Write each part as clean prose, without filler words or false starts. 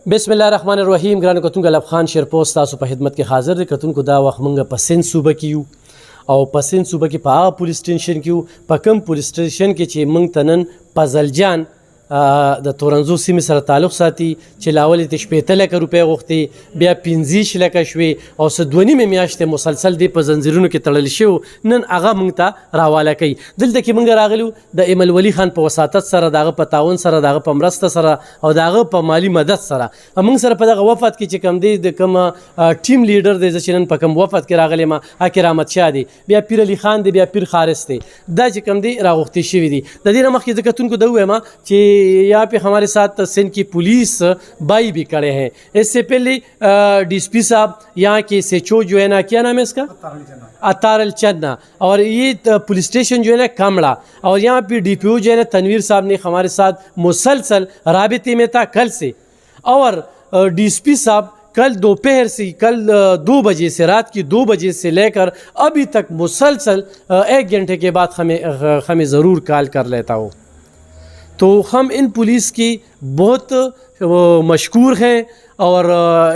بسم الله الرحمن الرحیم. ګرانو کتونکو الف خان شیرپوست تاسو په خدمت کې حاضر دي. کتونکو دا وخت موږ په سند صوبه کې یو او په سند صوبه کې په هغه پولیس سټیشن کې یو په کوم پولیس سټیشن کې چې موږ ته نن فضل جان د تورنزو سیمې سره تعلق ساتي چې لاولې ته 15 لکه روپۍ غوښتې، بیا 15 لکه شوې او څه 2.5 میاشتې مسلسل دی په زنځیرونو کې تړل شو. نن هغه موږ ته راواله کوي. دلته کې موږ راغلو د ایمل ولی خان په وساطت سره، دغه په تعاون سره، دغه په مرسته سره او دغه په مالی مدد سره موږ سره په دغه وفد کې چې کوم دی د کوم ټیم لیډر دی چې نن په کوم وفد کې راغلی ما اکر احمد شاه دی، بیا پیر علي خان دی، بیا پیر خارس دی، دا چې کوم دی راغوښتي شوي دي. د دې نه مخکې زه کتونکو ته ووایم چې यहाँ पे हमारे साथ सिंध की पुलिस भाई भी खड़े हैं. इससे पहले डीएसपी साहब यहाँ के सेचो जो है ना, क्या नाम है इसका, अतारल चन्ना, और ये पुलिस स्टेशन जो है ना कामड़ा, और यहाँ पे डीपीओ जो है ना तनवीर साहब ने हमारे साथ मुसलसल राबिते में था कल से. और डीएसपी साहब कल दोपहर से, कल 2 बजे से, रात की 2 बजे से लेकर अभी तक मुसलसल 1 घंटे के बाद हमें ज़रूर कॉल कर लेता हो. तो हम इन पुलिस की बहुत मशकूर हैं और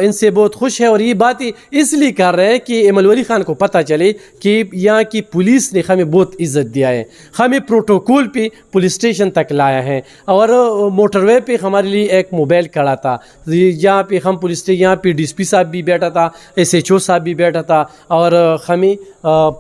इनसे बहुत खुश हैं. और ये बातें इसलिए कर रहे हैं कि इमल वली खान को पता चले कि यहाँ की पुलिस ने हमें बहुत इज़्ज़त दिया है, हमें प्रोटोकॉल पे पुलिस स्टेशन तक लाया है. और मोटरवे पे हमारे लिए एक मोबाइल खड़ा था, यहाँ पे हम पुलिस स्टेशन, यहाँ पे डीएसपी साहब भी बैठा था, SHO साहब भी बैठा था, और हमें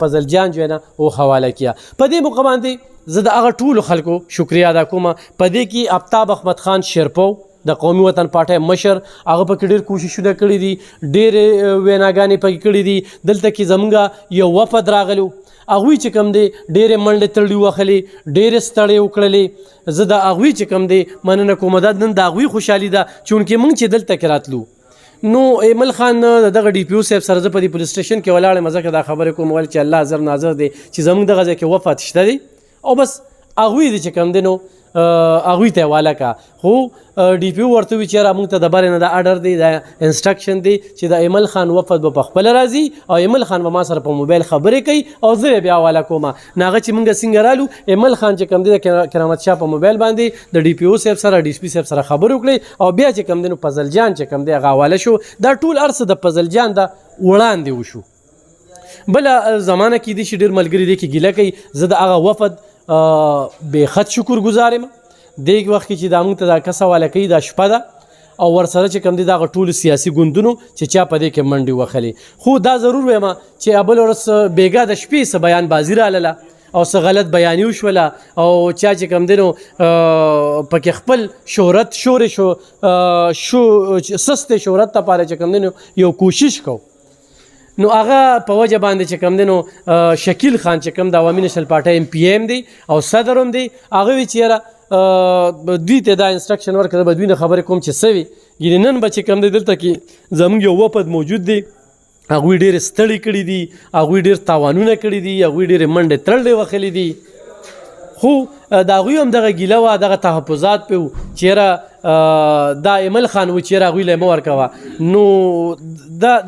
फजल जान जो है ना वो हवाला किया. पदे मुकबांदे زه د هغه ټولو خلکو شکریا ادا کوم. په دې کې آفتاب احمد خان شیرپو د قومي وطن پارټۍ مشر، هغه پکې ډېر کوششونه کړي دي، ډېرې ویناګانې پکې کړي دي. دلته کې زموږ یو وفد راغلو، هغوی چې کوم دی ډېرې منډې تړلې وهلې، ډېرې ستړې وکړلې. زه د هغوی چې کوم دی مننه کوم. دا نن د هغوی خوشحالي ده چونکې موږ چې دلته کې راتلو نو ایمل خان دغه ډي پی او صاحب سره زه په دې پولیس سټیشن کې ولاړ یم. ځکه دا خبرې کوم ویل چې الله حاضر ناظر دی چې زموږ دغه ځای کې وفد شته دی او بس هغوی دی چې کوم دی نو هغوی ته حواله کا. خو ډي پی او ورته وي چې یاره موږ ته د بارې نه دا اډر دی، دا انسټرکشن دی چې د ایمل خان وفد به پخپله راځي او ایمل خان به ما سره په موبایل خبرې کوي او زه یې بیا حواله کوم. نو هغه چې موږ څنګه رالو، ایمل خان چې کوم دی د کرامت شاه په موبایل باندې د ډي پی او صاحب سره، ډي اس پي صاحب سره خبرې وکړې او بیا چې کوم دی نو فضل جان چې کوم دی هغه حواله شو. دا ټول ارڅ د فضل جان د وړاندې وشو. بله زمانه کې دي چې ډېر ملګري دی کې ګیله کوي. زه د هغه وفد بے خط شکر گزار یم. دغه وخت کې چې دا موږ ته دا کس حواله کوي دا شپه ده او ورسره چې کوم دی دغه ټولو سیاسي ګوندونو چې چا په دې کې منډې وهلې. خو دا ضرور وایم چې بل ورځ بېګا د شپې څه بیان بازي راغله او څه غلط بیاني وشوله او چا چې کوم دی نو پکې خپل شهرت سستې شهرت لپاره چې کوم دی نو یو کوشش کو. نو هغه په وجه باندې چې کوم دی نو شکیل خان چې کوم د عوامي نشل پارټۍ PM دی او صدر هم دی، هغه وی چې یاره دوی ته دا انسټرکشن ورکړه به دوی نه خبرې کوم چې څه وي. یعنې نن به چې کوم دی دلته کې زموږ یو وفد موجود دی، هغوی ډېرې ستړي کړي دي، هغوی ډېر تاوانونه کړي دي، هغوی ډېرې منډې تړلې وهلې دي. خو د هغوی هم دغه ګیله وه، دغه تحفظات پې وو چې یاره دا ایمل خان و چې یاره هغوی له یې مه ورکوه. نو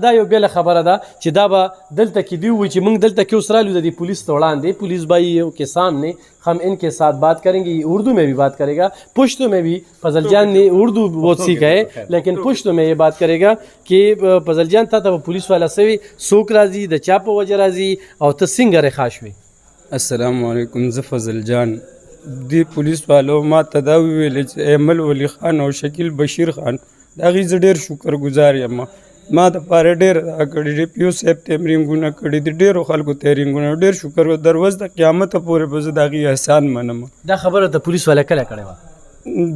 دا یو بېله خبره ده چې دا به دلته کې دوی ووایي چې موږ دلته کې اوس رالو د دې پولیس ته وړاندې. پولیس بھائی کے سامنے ہم ان کے ساتھ بات کریں گے. اردو میں بھی بات کرے گا، پشتو میں بھی. فضل جان نے اردو بہت سیکھا ہے لیکن پشتو میں یہ بات کرے گا کہ فضل جان تا ته پولیس والا سوي څوک راځي، د چا په وجه راځي او ته څنګه رخا شوې. السلام علیکم، زه فضل جان. دی پولیس والو ما ته دا وویل چې ایمل ولی خان او شکیل بشیر خان د هغې زه ډېر شکر ګزار یم. ما دپاره ډېر دا کړي، ډي پي او صاحب تمرینګونه کړي دي، ډېرو خلکو تمرینګونه، ډېر شکر در ورځ د قیامته پورې به زه د هغې احسان منم. دا خبره د پولیس والا کله کړې وه؟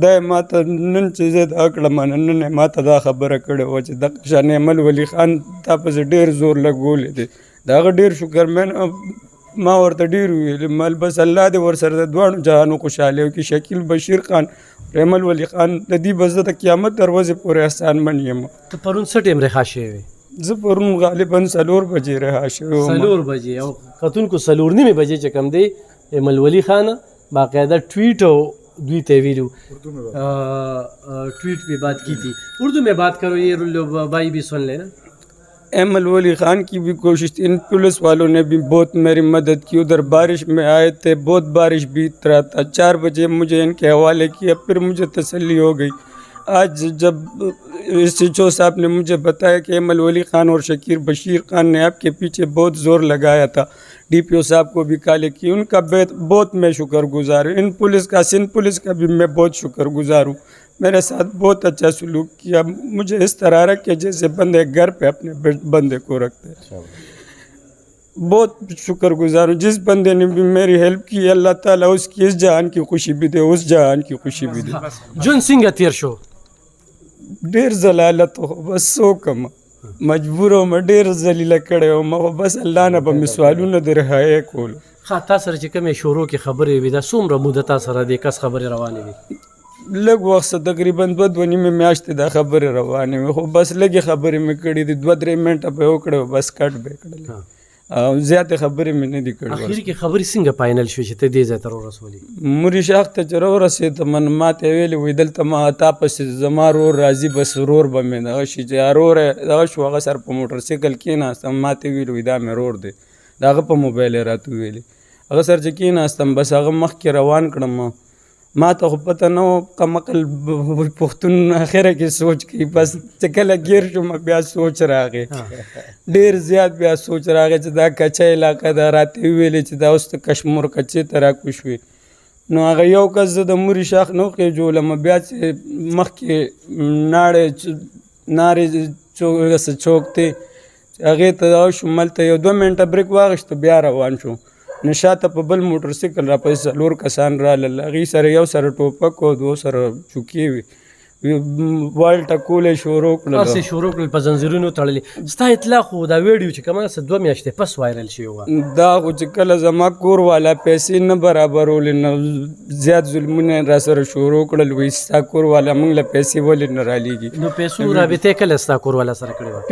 دا یې ما ته نن چې زه دا کړم، نن یې ما ته دا خبره کړې وه چې دغه شان ایمل ولی خان تا پسې ډېر زور لګولی دی. د هغه ډېر شکر ما ورته ډېر وویل مال بس الله دې ورسره د دواړو جهانو خوشحالي وکړي. شکیل بشیر خان، ایمل ولی خان، د دې به زه د قیامت دروازې پورې احسان من یم. ته پرون څه ټیم رها شوې وې؟ زه پرون غالبا 4 بجې رها شوی وم. 4 بجې او کتونکو 4:30 بجې چې کوم دی ایمل ولی خان باقاعده ټویټ دوی ته ویلو، ٹویٹ پہ بات کی تھی. اردو میں بات کرو، یہ بھائی بھی سن لینا. ایمل ولی خان کی بھی کوشش تھی. ان پولیس والوں نے بھی بہت میری مدد کی. ادھر بارش میں آئے تھے، بہت بارش بیت رہا تھا. 4 بجے مجھے ان کے حوالے کیا، پھر مجھے تسلی ہو گئی. آج جب SHO साहब ने मुझे बताया कि अमल वली खान और शकीर बशीर खान ने आपके पीछे बहुत ज़ोर लगाया था। DPO साहब को भी काले की, उनका बहुत मैं शुक्रगुजार हूँ। इन पुलिस का, सिंध पुलिस का भी मैं बहुत शुक्रगुजार हूँ। मेरे साथ बहुत अच्छा सलूक किया, मुझे इस तरह रखे जैसे बंदे घर पे अपने बंदे को रखते हैं। बहुत शुक्रगुजार हूँ। जिस बंदे ने भी मेरी हेल्प की, अल्लाह ताला उसकी इस जहान की खुशी भी दे, उस जहान की खुशी भी दे। جون څنګه تیر شو؟ ډیر زلالت خو بس څوکم مجبور وم، ډیر ذلیله کړی وم، خو بس الله نه به مې سوالونه د رهایۍ کولو. ښه تا سره چې کومې شروع کې خبرې وې دا څومره موده تا سره د کس خبرې روانې وې؟ لږ وخت څه تقریبا 2-2.5 میاشتې دا خبرې روانې وې، خو بس لږې خبرې مې کړې دي، 2-3 منټه به یې وکړې بس کټ به یې کړل، او زیاتې خبرې مې نه دي کړې. اخر کې خبرې څنګه فاینل شوې چې ته دې ځای ته راورسولې؟ موري شاخ ته چې راورسېدم ما ته یې ویلې وایي دلته ما تا پسې زما رور راځي، بس رور به مې دغه شي چې رور یې دغه شو، هغه سر په موټر سایکل کېناستم، ما ته یې ویلې وایي دا مې رور دی، د هغه په موبایل یې راته وویلې، هغه سر چې کېناستم بس هغه مخکې روان کړم. ما ته خو پته نه وه کمقل پښتون اخره کې سوچ کوي، بس چې کله ګیر شوم بیا سوچ راغی، ډېر زیات بیا سوچ راغی چې دا کچه علاقه ده، راته ویلې چې دا اوس ته کشمور کچې ته راکوشوې. نو هغه یو کس زه د موري شاخ نه وخېجولم، بیا چې مخکې نارې چوک دی هغې ته دغه شوم، هلته یو 2 منټه بریک واخیسته بیا روان شو. نو شاته په بل موټر سایکل راپسې 4 کسان رالل، هغې سره یو سره ټوپک او 2 سره چوکې وې، وال ټکول یې شروع کړل، هسې شروع کړل په زنځیرونو تړلې. ستا اطلاع خو دا ویډیو چې کومه څه 2 میاشتې پس وایرل شوې وه، دا خو چې کله زما کور والا پیسې نه برابرولې نو زیات ظلمونه را سره شروع کړل، وایي ستا کور والا موږ له پیسې ولې نه رالیږي. نو پیسو رابطې کله ستا کور والا سره کړې وه؟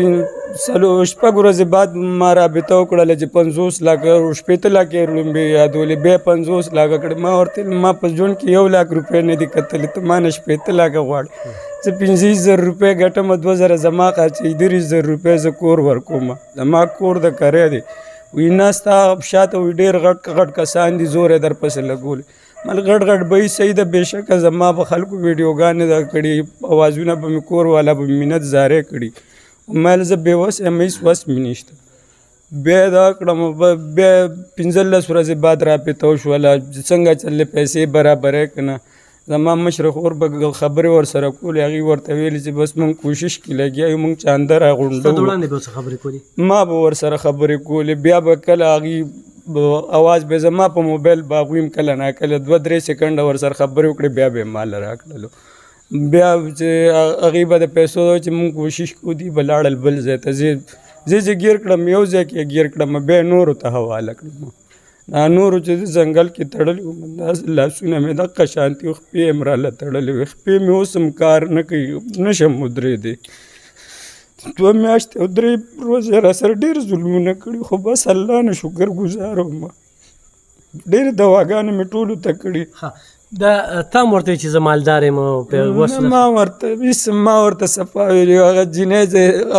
6 ورځې بعد ما رابطه وکړله چې 50 لکه 15 لکه یې لومبې یادولې، بیا 50 لکه کړې. ما ورته ما په ژوند کې 1 لک روپۍ نه دي کتلې، ته ما نه 15 لکه غواړې، زه 15,000 روپۍ ګټم، 2,000 زما خرچوي، 30,000 روپۍ زه کور ورکوم، زما کور د کری دی. وایي نه ستا شاته وایي ډېر غټ کسان دي زور یې در پسې لګولې. مل غټ به یې صحیح ده، بېشکه زما به خلکو ویډیوګانې دا کړي، اوازونه به مې کور والا به مینت زارې کړي، مل زه بېوس یم، هېڅ وس مې نشته. بیا یې دا کړم، بیا 15 ورځې بعد رابطه وشوله څنګه چلې پیسې برابرې که نه. زما مشره خور به خبرې ورسره کولې، هغې ورته ویلې چې بس موږ کوشش کې لګیا یو، موږ چانده راغونډوو، ما به ورسره خبرې کولې. بیا به کله هغې اواز به زما په موبایل به هغوی هم کله ناکله 2-3 سکنډه ورسره خبرې وکړې، بیا به یې مال راکړلو. بیا چې هغې به د پیسو چې موږ کوشش کوو، دوی به لاړل بل ځای ته، زه چې ګیر کړم یو ځای کې ګیر کړم، بیا یې نورو ته حواله کړم. نورو چې ځنګل کې تړلي وم داسې لاسونه مې دقه شانتي خپې یې م راله تړلې وې، خپې مې اوس هم کار نه کوي، نشم ودرېدی. 2 میاشتې او 3 ورځې را سره ډېر ظلمونه کړي، خو بس الله نه شکر ګزار وم. ډېرې دواګانې مې ټولو ته کړي. دا تا هم ورته چې زه مالدار یم؟ ما ورته صفا ویلي، هغه جینۍ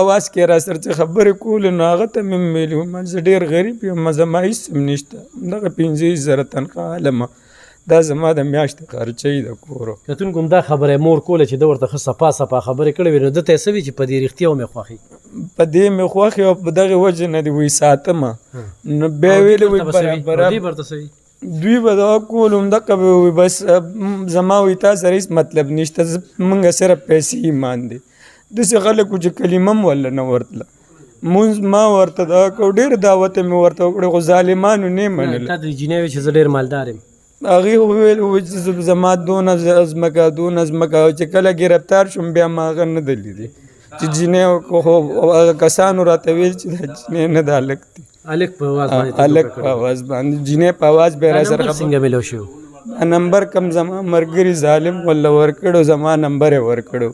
اواز کې را سره چې خبرې کولې نو هغه ته مې ویلي وم زه ډېر غریب یم، زما هېڅ هم نشته، دغه 15,000 تنخواه حالمه، دا زما د میاشتې خرچۍ د کور. کتونکو هم دا خبره یې مور کوله چې ده ورته ښه صفا خبرې کړې وې، نو ده ته یې څه وي چې په دې رښتیا مې خوښي؟ په دې مې خوښې او په دغې وجې نه دې وایي ساتمه. نو بیا یې ویلې وایي برابر دوی به دغه کول همدغه به وایي بس زما وایي تا سره هېڅ مطلب نشته، موږ صرف پیسې ایمان دی. داسې خلک وو چې کلمه هم ورله نه ورتله، مونځ ما ورته دغه کړو، ډېر دعوت یې مې ورته وکړې، خو ظالمانو نه یې منله. تا د جینۍ وې چې زه ډېر مالدار یم؟ هغې وویل چې زما دونه ځمکه چې کله ګرفتار شوم بیا ما هغه نه ده لیدې چې جینۍ کسانو راته ویل چې دا جینۍ نه ده، هلک دی، هلک په اواز باندې جینۍ په اواز به یې را سره څنګه میلاو شو؟ نمبر کم زما ملګري ظالم وله ورکړو، زما نمبر یې ورکړو،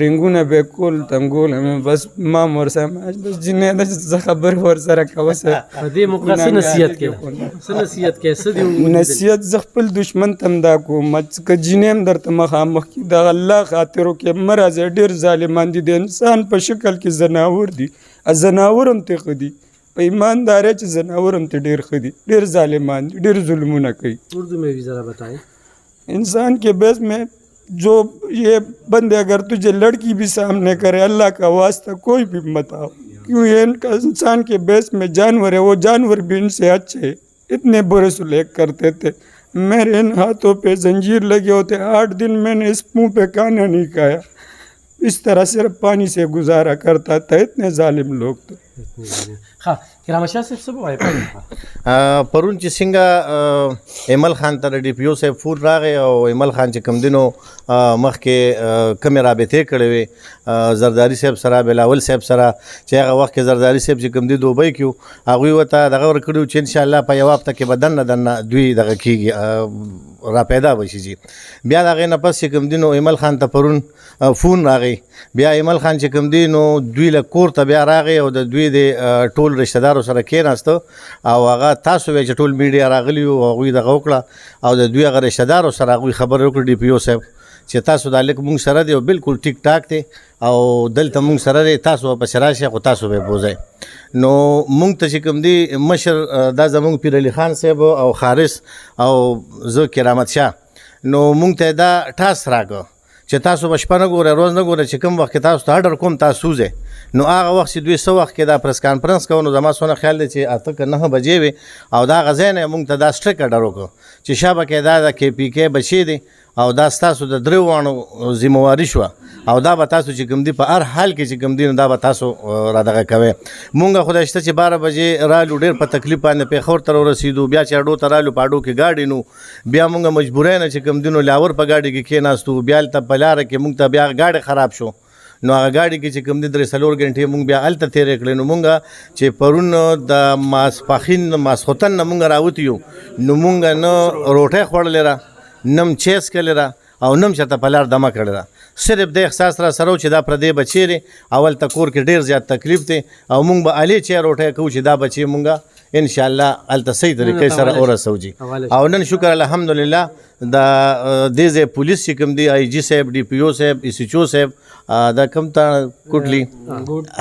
رنګونه به یې کول تنګول، بس ما هم ورسره بس جینۍ ده چې څه خبرې ورسره کوه. په دې موقع څه نصیحت کوې؟ نصیحت زه خپل دشمن ته هم دا کوم که جینۍ هم درته مخامخ کي د الله خاطر وکړې، مه راځئ، ډېر ظالمان دي، د انسان په شکل کې زناور دي، زناور هم ترې ښه دي، په ایماندارۍ چې زناور هم ترې ډېر ښه دي، ډېر ظالمان دي، ډېر ظلمونه کوي. اردو میں بھی ذرا بتائیں. انسان کے بیس میں जो ये बंदे अगर तुझे लड़की भी सामने करे, अल्लाह का वास्ता कोई भी मत आओ, क्यों ये इनका इंसान के बेस में जानवर है, वो जानवर भी इनसे अच्छे, इतने बुरे सुलेख करते थे। मेरे इन हाथों पे जंजीर लगे होते, 8 दिन मैंने इस मुँह पे खाना नहीं खाया, इस तरह सिर्फ पानी से गुजारा करता था। इतने जालिम लोग थे। ها کرامه شاه صاحب څه وایي پرون چې څنګه ایمل خان ته ډي پی او صاحب فون راغی او ایمل خان چې کوم دینو مخکې کمې رابطې کړې وې زرداري صاحب سره، بلاول صاحب سره، چې هغه وخت کې زرداري صاحب چې کوم دی دوبۍ کې هغوی ورته دغه ورکړي چې انشاءالله په یوه هفته کې به دننه دوی دغه کېږي را پیدا بشي جي. بیا د هغې نه پس چې کوم دي نو ایمل خان ته پرون فون راغی. بیا ایمل خان چې کوم دی نو دوی له کور ته بیا راغی او د دوی د ټول رشته دارو سره کېناسته او هغه تاسو وایي چې ټول میډیا راغلي وو، هغوی دغه وکړه او د دوی هغه رشته دارو سره هغوی خبرې وکړې ډي پي او صاحب چې تاسو دا لیک مونږ سره دی او بالکل ټیک ټاک دی او دلته مونږ سره دی، تاسو پسې راشئ خو تاسو به یې بوځئ. نو مونږ ته چې کوم دی مشر دا زمونږ پیر علي خان صاحب او خارس او زه کرامت شاه، نو مونږ ته دا ټاس راکړه چې تاسو به شپه نه ګورئ، روز نه ګورئ، چې کوم وخت کې تاسو ته اډر کوم تاسو وځئ. نو هغه وخت چې دوی څه وخت کې دا پریس کانفرنس کوو، نو زما څونه خیال دی چې 8 که 9 بجې وې او دا هغه ځای نه مونږ ته دا سټریک اډر وکړو چې شابه کې دا د کې پي کې بچی دی او دا ستاسو د 3 واڼو ذمواري شوه او دا به تاسو چې کوم دی په هر حال کې چې کوم دی نو دا به تاسو را دغه کوئ. مونږ خدای شته چې 12 بجې رالو، ډېر په تکلیف باندې پیښور ته ورسېدو، بیا چې اډو ته رالو، په اډو کې ګاډي نو بیا مونږ مجبورۍ نه چې کوم دی نو لاور په ګاډي کې کېناستو، بیا هلته په لاره کې مونږ ته بیا ګاډی خراب شو، نو هغه ګاډي کې چې کوم دی 3-4 غنټې مونږ بیا هلته تېرې کړې. نو مونږ چې پرون د ماسپښین ماسخوتن نه مونږ راوتي یو، نو مونږ نه روټۍ خوړلې را، نم چیس کړلې را او نم چېرته په لار دمه کړې را. صرف د احساس را سره و چې دا پردی بچی دی او هلته کور کې ډېر زیات تکلیف دی او مونږ به الې چی روټۍ کوو چې دا بچی مونږه انشاءالله هلته صحیح طریقې سره ورسوو جي. او نن شکر الحمدلله د دې ځای پولیس چې کوم دی آی جي صاحب، ډي پي او صاحب، ایس ایچ او صاحب دا کوم ته کوټلي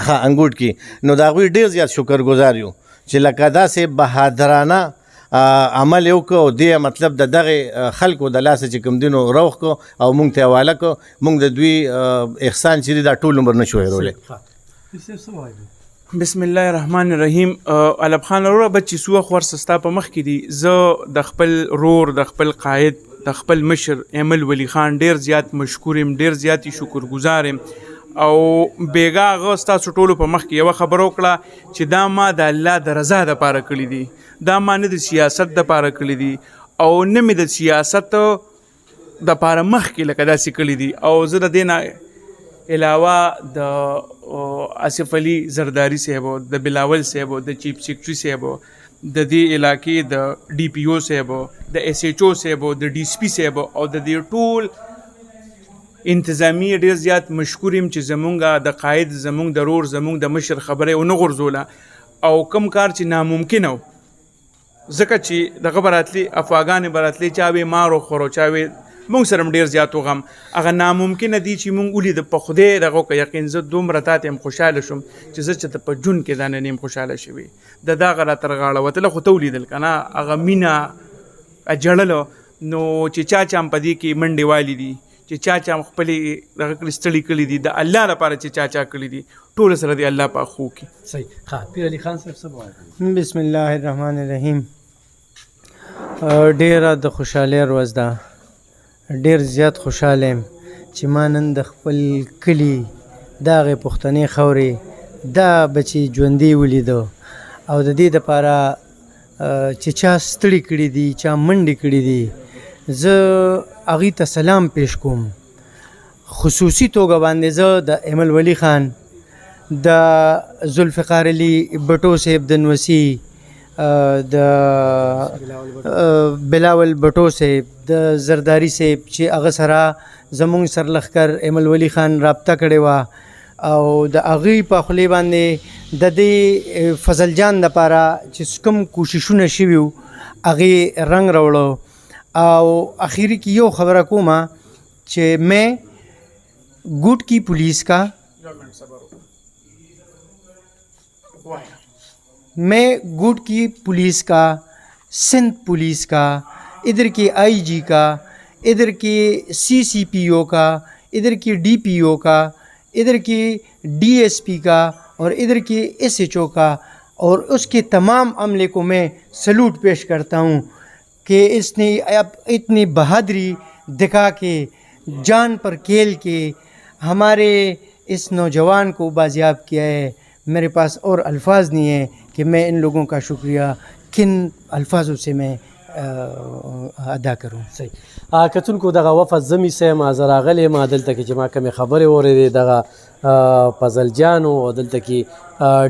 ها انګوټ کې، نو د هغوی ډېر زیات شکرګزار یو چې لکه داسې بهادرانه عمل یو کو، دی مطلب د دغه خلکو د لاسه چې کوم دینو روخ کو او مونږ ته حواله کو، مونږ د دوی احسان چې دی دا ټول عمر نشو هیرولی. بسم الله الرحمن الرحیم. علب خان وروره بچی سوه خورس ستا په مخ کې دي، زه د خپل رور، د خپل قائد، د خپل مشر ایمل ولی خان ډیر زیات مشکور یم، ډیر زیات شکرګزار یم او بیګا هغه ستاسو ټولو په مخ کې یوه خبره وکړه چې دا ما د الله د رضا دپاره کړي دي، دا ما نه د سیاست دپاره کړي دي او نه مې د سیاست دپاره مخکې لکه داسې کړي دي. او زه د دې نه علاوه د آصف علي زرداري صاحب، د بلاول صاحب، د چیف سیکرټري صاحب، د دې علاقې د ډي پي او صاحب، د ایس ایچ او صاحب، د ډي سي پي صاحب او د دې ټول انتظامی ډیر زیات مشکور یم چې زمونږ د قائد، زمونږ د رور، زمونږ د مشر خبره ونه غورځوله او کم کار چې ناممکن و، ځکه چې دغه براتلی افغانان براتلی چاوي مارو خورو چاوي مونږ سره ډیر زیات وغم، هغه ناممکنه دي چې مونږ ولید په خدای دغه که یقین زه دومره تاته هم خوشحاله شم چې زه چې ته په جون کې دا نه نیم خوشحاله شوي د دغه را تر غاړه وتله خو ته ولیدل که نه هغه مینه جړلو، نو چې چا چا هم په دې کې منډې والي دي، چې چا چا هم خپلې دغه کړي ستړي کړي دي، د الله لپاره چې چا چا کړي دي ټول سره دی الله په خو کې. صحیح. ها پیر علي خان صاحب څه وایي؟ بسم الله الرحمن الرحیم. ډیره د خوشحالۍ ورځ ده، ډیر زیات خوشحاله یم چې ما نن د خپل کلي د هغې پښتنې خاورې دا بچي ژوندي ولیدو او د دې دپاره چې چا ستړي کړي دي، چا منډې کړي دي، زه هغوی ته سلام پیش کوم. خصوصي توګه باندې زه د ایمل ولی خان، د ذوالفقار علي بټو صاحب د نوسي، د بلاول بټو صاحب، د زرداری صاحب چې هغه سره زمونږ سرلښکر ایمل ولی خان رابطه کړې وه او د هغوی په خولې باندې د دې فضل جان دپاره چې کوم کوششونه شوي وو هغې رنګ راوړو. او اخیری کې یو خبره کومه چې میں گوٹ کی پولیس کا، میں گوٹ کی پولیس کا، سندھ پولیس کا، ادھر کی آئی جی کا، इधर की CCPO का, इधर की DPO का, इधर की DSP का और इधर की SHO का और उसके तमाम अमले को मैं सलूट पेश करता हूँ कि इसने अब इतनी बहादुरी दिखा के जान पर खेल के हमारे इस नौजवान को बाजियाब किया है। मेरे पास और अल्फाज नहीं है कि मैं इन लोगों का शुक्रिया किन अल्फाजों से मैं ادا کړو. صحیح کتونکو دغه وفد زمي سیم زه راغلی یم دلته کې چې ما کومې خبرې واورېدې دغه فضل جان او دلته کې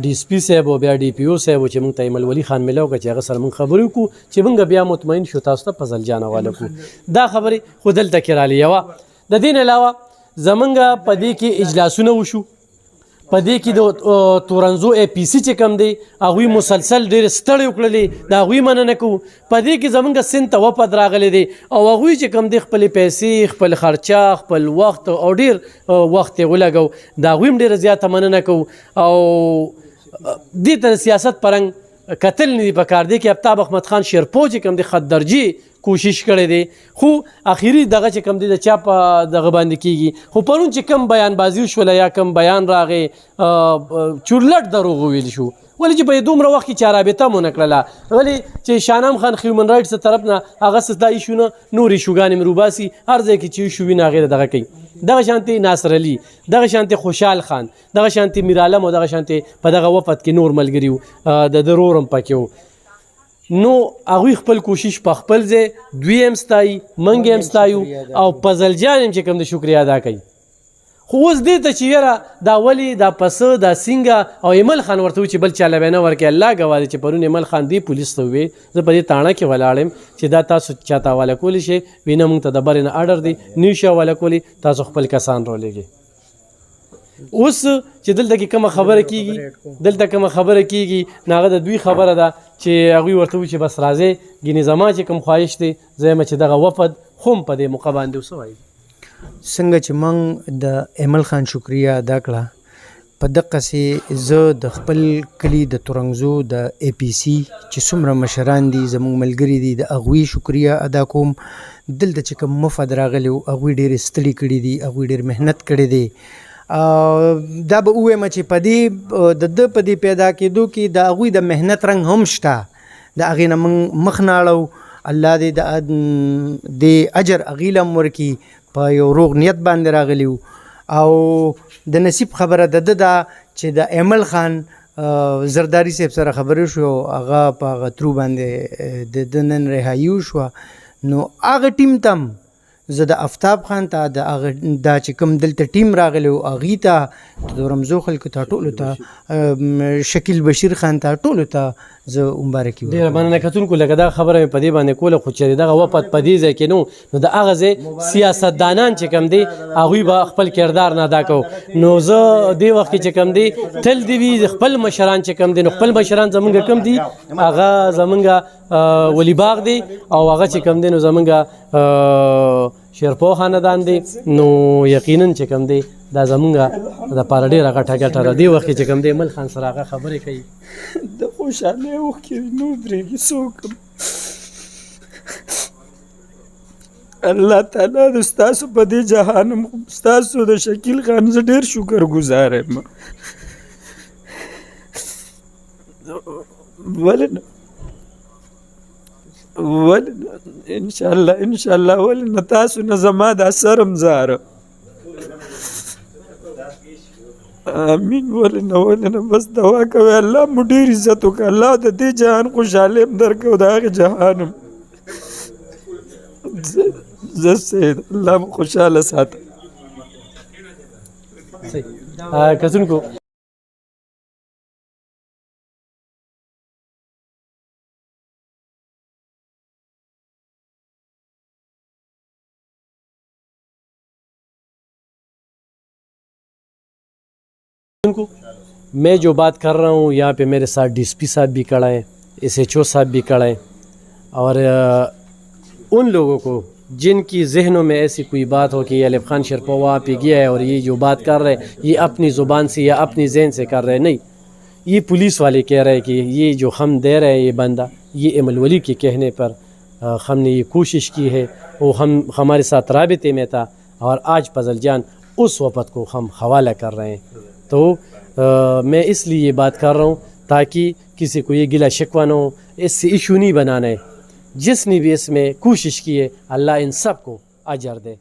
DSP صاحب او بیا DPO صاحب چې موږ ته ایمل ولی خان ملو که چې هغه سره موږ خبرې وکړو چې موږ بیا مطمئن شو تاسو ته فضل جان حواله کړو. دا خبرې خو دلته کې رالی یوه. د دې نه علاوه زمونږ په دې کې اجلاسونه وشو، په دې کې د تورنزو APC چې کوم دی هغوی مسلسل ډېر ستړی وکړلې، د هغوی مننه کوو. په دې کې زمونږ سند ته وفد راغلی دی او هغوی چې کوم دی خپلې پیسې، خپل خرچه، خپل وخت او ډېر وخت یې ولګو، د هغوی هم ډېره زیاته مننه کوو. او دې ته د سیاست پرنګ کتل نه دي پکار دی کې آفتاب احمد خان شیرپو چې کوم دی خط درجی کوشش کړی دی، خو اخیری دغه چې کوم دی د چا په دغه باندې کیږي. خو پرون چې کوم بیان بازی وشوله یا کوم بیان راغی چورلټ دروغ ویل شو، ولې چې په دومره وخت کې چا رابطه مو نه کړله، ولې چې شاهنام خان هیومن رایټس طرف نه هغه څه دا ایشونه نور ایشوګانې مې روباسي، هر ځای کې چې ایشو وي نه هغې دغه کوي. دغه شانتې ناصر علي، دغه شانتې خوشحال خان، دغه شانتې میر عالم او دغه شانتې په دغه وفد کې نور ملګري وو، د رور هم پکې وو. نو هغوی خپل کوشش په خپل ځای دوی هم ستایي، موږ هم ستایو او فضل جان هم چې کوم د شکریه ادا کوي. خو اوس دې ته چې یاره دا ولې دا پسه دا سینګه او ایمل خان ورته و چې بل چا له به نه ورکړي، الله ګواه دی چې پرون ایمل خان دې پولیس ته وویل زه په دې تاڼه کې ولاړ یم چې دا تاسو چاته حواله کولی شئ، وي نه موږ ته د برې نه اډر دی نه شي حواله کولی، تاسو خپل کسان راولېږئ. اوس چې دلته کې کومه خبره کیږي، دلته کومه خبره کیږي نه هغه د دوی خبره ده چې هغوی ورته وایي چې بس راځئ، ګینې زما چې کوم خواهش دی زه یم چې دغه وفد خو هم په دې موقع باندې څه وایي څنګه چې موږ د ایمل خان شکریه ادا کړه، په دقسې زه د خپل کلي د تورنګزو د APC چې څومره مشران دي زموږ ملګري دي د هغوی شکریه ادا کوم. دلته چې کوم مفد راغلی و هغوی ډېرې ستړي کړي دي، هغوی ډېر محنت کړی دی. دا به ووایم چې په دې د ده په دې پیدا کېدو کې د هغوی د محنت رنګ هم شته، د هغې نه موږ مخ نه اړو. الله دې د اجر هغوی له هم ورکړي، په یو روغ نیت باندې راغلی وو. او د نصیب خبره د ده ده چې د ایمل خان زرداری صاحب سره خبرې شو، هغه په هغه ترو باندې د ده نن رهایي وشوه. نو هغه ټیم ته زه د آفتاب خان ته دا چې کوم دلته ټیم راغلی و هغوی ته، د رمزو خلکو ته، ټولو ته، شکیل بشیر خان ته، ټولو ته زه مبارکي وایم. ډېره مننه کتونکو. لکه دا خبره مې په دې باندې کوله، خو چې دغه وفد په دې ځای کې نو د هغه ځای سیاستدانان چې کوم دی هغوی به خپل کردار نه ادا کوو. نو زه دې وخت کې چې کوم دی تل دې وي خپل مشران چې کوم دی، نو خپل مشران زمونږ کوم دي هغه زمونږ ولی باغ دی او هغه چې کوم دی نو زمونږ شیرپو خاندان دی. نو یقینا چې کوم دی دا زمونږ دپاره ډېره غټه ګټه ده. دې وخت کې چې کوم دی ایمل خان سره هغه خبرې کوي د خوشحالۍ وخت کې نو برېږي څوک. الله تعالی د ستاسو په دې جهان ستاسو د شکیل خان زه ډېر شکر ګزار یم. ولې نه انشاءالله ولې نه تاسو نه زما دا سرم زاره. امین. ولې نه بس دعا کوئ الله مو ډېر عزت وکړه، الله د دې جهان خوشحالۍ هم درکړي او د هغې جهان هم. زه سید الله مو خوشحاله ساته. کتونکو मैं जो बात कर रहा हूँ यहाँ पे मेरे साथ DSP साहब भी खड़ा है, SHO साहब भी खड़ा है, और उन लोगों को जिनकी जहनों में ऐसी कोई बात हो कि अलीफ खान शेरपो वहाँ पे गया है और ये जो बात कर रहे हैं ये अपनी ज़ुबान से या अपनी जहन से कर रहे हैं, नहीं, ये पुलिस वाले कह रहे हैं कि ये जो हम दे रहे हैं ये बंदा ये एमल वली के कहने पर हमने ये कोशिश की है, वो हम हमारे साथ राबिते में था और आज फजल जान उस वक़्त को हम हवाला कर रहे हैं। तो मैं इसलिए ये बात कर रहा हूँ ताकि किसी को ये गिला शिकवा न हो, इससे इशू नहीं बनाना है। जिसने भी इसमें कोशिश की है अल्लाह इन सब को अजर दे।